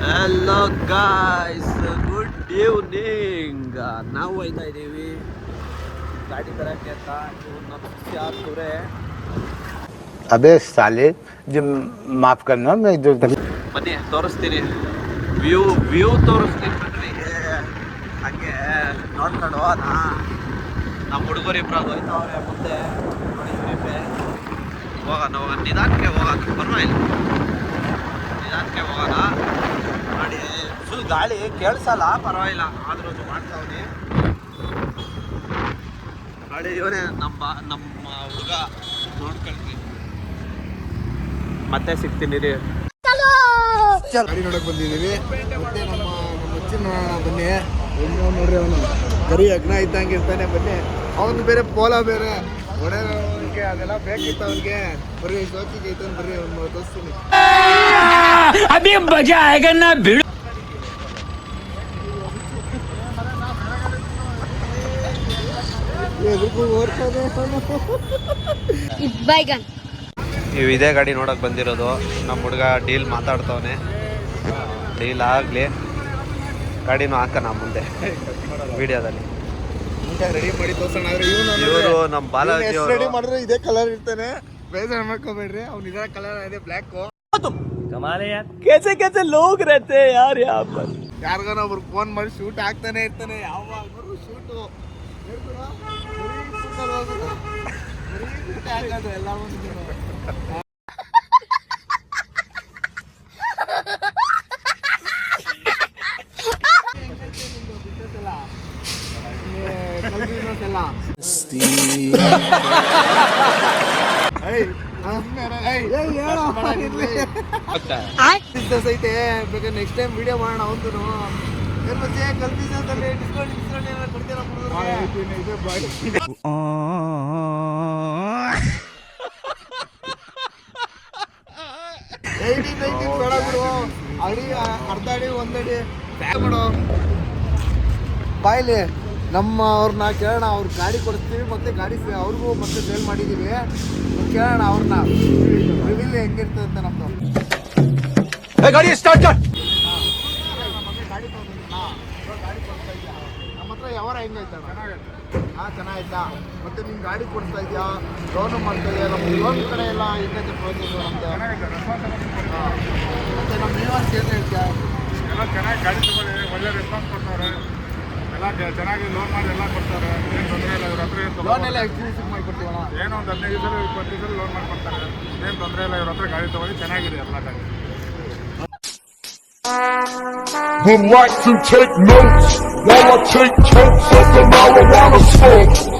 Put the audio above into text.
Hello guys, good evening. ನಾವು ಹೋಯ್ತಾ ಇದ್ದೀವಿ ಗಾಡಿ ತರಕ್ಕೆ ಅಂತ. ಇವ್ರು ನಮ್ಮ ಶಿಷ್ಯ ಸುರೇ. अबे साले जो माफ करना मैं जो ಬನ್ನಿ ತೋರಿಸ್ತೀನಿ, ವ್ಯೂ ತೋರಿಸ್ತೀನಿ ಬನ್ನಿ. ಹಂಗೆ ನೋಡ್ಕೊಂಡು ಹೋಗೋಣ. ನಮ್ಮ ಹುಡುಗರು ಇಬ್ಬರಾಗ ಹೋಯ್ತವ್ರೆ ಮುಂದೆ. ಹೋಗೋಣ ನಿಧಾನಕ್ಕೆ ಹೋಗೋಣ, ಪರವಾಗಿಲ್ಲ, ನಿಧಾನಕ್ಕೆ ಹೋಗೋಣ. ನೋಡಿ ಫುಲ್ ಗಾಳಿ ಕೇಳಿಸಲ್ಲ, ಪರವಾಗಿಲ್ಲ, ಆದ್ರೂ ಮಾಡ್ತಾವ್ನಿ. ನೋಡಿ ಇವನೇ ನಮ್ಮ ಹುಡುಗ. ನೋಡ್ಕೊಳ್ತೀನಿ, ಮತ್ತೆ ಸಿಗ್ತೀನಿ ರೀ. ಗಾಡಿ ನೋಡಕ್ ಬಂದಿದ್ದೀವಿ. ಮತ್ತೆ ನಮ್ಮ ಅಚ್ಚಿನ ನೋಡೋಣ ಬನ್ನಿ. ಹೆಂಗೋ ನೋಡ್ರಿ, ಅವನು ಗರಿ ಅಗ್ನ ಇದ್ದಂಗೆ ಇರ್ತಾನೆ. ಬನ್ನಿ, ಅವನು ಬೇರೆ ಪೋಲ ಬೇರೆ ಒಡೆಗೆ ಅದೆಲ್ಲ ಬೇಕಿತ್ತು ಅವನಿಗೆ. ಬರ್ರಿ ಸೋಚಿಗೆ ಐತಾನೆ, ಬರ್ರಿ ಅವ್ನು ತೋರಿಸ್ತೀನಿ. अभी मजा आएगा ना भिड़. ನೀವು ಇದೇ ಗಾಡಿ ನೋಡಕ್ ಬಂದಿರೋದು. ನಮ್ಮ ಹುಡುಗ ಡೀಲ್ ಮಾತಾಡ್ತವನೆ. ಡೀಲ್ ಆಗ್ಲಿ, ಗಾಡಿನೂ ಹಾಕೋಣ ಮುಂದೆ ವಿಡಿಯೋದಲ್ಲಿ. ರೆಡಿ ಮಾಡಿ ತೋರ್ಸೋಣ. ಆದ್ರೆ ಇವರು ನಮ್ಮ ಬಾಲಾಜಿ ಅವರು ರೆಡಿ ಮಾಡಿದ್ರೆ ಇದೇ ಕಲರ್ ಇರ್ತಾನೆ, ಬೇಜಾರು ಮಾಡ್ಕೋಬೇಡ್ರಿ. ಅವ್ನು ಇದೇ ಕಲರ್ ಇದೆ, ಬ್ಲ್ಯಾಕ್. कैसे कैसे लोग रहते हैं यार यहाँ पर. ಯಾರಿಗಾನ ಒಬ್ರು ಫೋನ್ ಮಾಡಿ ಶೂಟ್ ಆಗ್ತಾನೆ ಇರ್ತಾನೆ. ಯಾವಾಗಲೂ ಶೂಟು ಹಾಕೋದು ಎಲ್ಲ ಒಂದು. ಬೇಕಾದ್ರೆ ನೆಕ್ಸ್ಟ್ ಟೈಮ್ ವಿಡಿಯೋ ಮಾಡೋಣ. ಒಂದು ಏನ್ ಮತ್ತೆ ಕಲ್ಪಿಸೋದಲ್ಲಿ ಡಿಸ್ಕೌಂಟ್ ಏನಾದ್ರು ಕೊಡ್ತೀರಾ? ಬೇಡ ಬಿಡು, ಅಡಿ ಅರ್ಧ ಅಡಿ ಒಂದಡಿ ಮಾಡು. ಬಾಯ್ಲಿ ನಮ್ಮ ಅವ್ರನ್ನ ಕೇಳೋಣ. ಅವ್ರ ಗಾಡಿ ಕೊಡಿಸ್ತೀವಿ, ಮತ್ತೆ ಗಾಡಿ ಅವ್ರಿಗೂ ಮತ್ತೆ ಸೇಲ್ ಮಾಡಿದ್ದೀವಿ. ಕೇಳೋಣ ಅವ್ರನ್ನ, ರಿವಿಲ್ ಹೆಂಗಿರ್ತದೆ ಅಂತ. ನಮ್ದು गाड़ी स्टार्ट कर. ಗಾಡಿ ತಗೊಂಡಿಲ್ಲ, ಗಾಡಿ ಕೊಡ್ತಾ ಇದೆಯಾ ನಮ್ಮ ಹತ್ರ? ಯಾವಾರ ಹೆಂಗೈತಣ್ಣ? ಚೆನ್ನಾಯ್ತಾ? ಮತ್ತೆ ನಿನ್ ಗಾಡಿ ಕೊಡ್ತಾ ಇದೆಯಾ, ಲೋನು ಮಾಡ್ತಾ ಇದೆಯಾ? ನಮ್ಮ ಲೋನ್ ಕಡೆ ಎಲ್ಲ ಹೆಂಗೈತೆ ಪ್ರೋಸೆಸ್ ನಮ್ದು? ಮತ್ತೆ ನಮ್ಮ ನೀವಂತ ಏನು ಹೇಳ್ತೀಯಾ? ಎಲ್ಲ ಚೆನ್ನಾಗಿ ಗಾಡಿ ತಗೊಳ್ಳಿ, ಒಳ್ಳೆ ರೆಸ್ಪಾನ್ಸ್ ಕೊಡ್ತಾರೆ. ಎಲ್ಲ ಚೆನ್ನಾಗಿ ಲೋನ್ ಮಾಡಿ ಎಲ್ಲ ಕೊಡ್ತಾರೆ. ಏನು ತೊಂದರೆ ಇಲ್ಲ. ಇವ್ರ ಹತ್ರ ಲೋನ್ ಎಲ್ಲ ಎಕ್ಸ್ಪೀರಿಯನ್ಸ್ ಮಾಡಿಕೊಡ್ತೀವಣ್ಣ. ಏನೋ ಒಂದು 15 ಸಲ 20 ಸಲ ಲೋನ್ ಮಾಡಿಕೊಡ್ತಾರೆ. ಏನು ತೊಂದರೆ ಇಲ್ಲ. ಇವ್ರ ಹತ್ರ ಗಾಡಿ ತಗೊಳ್ಳಿ, ಚೆನ್ನಾಗಿದೆ ಎಲ್ಲ ಗಾಡಿ. Would like to take notes while I take totes of the marijuana smoke.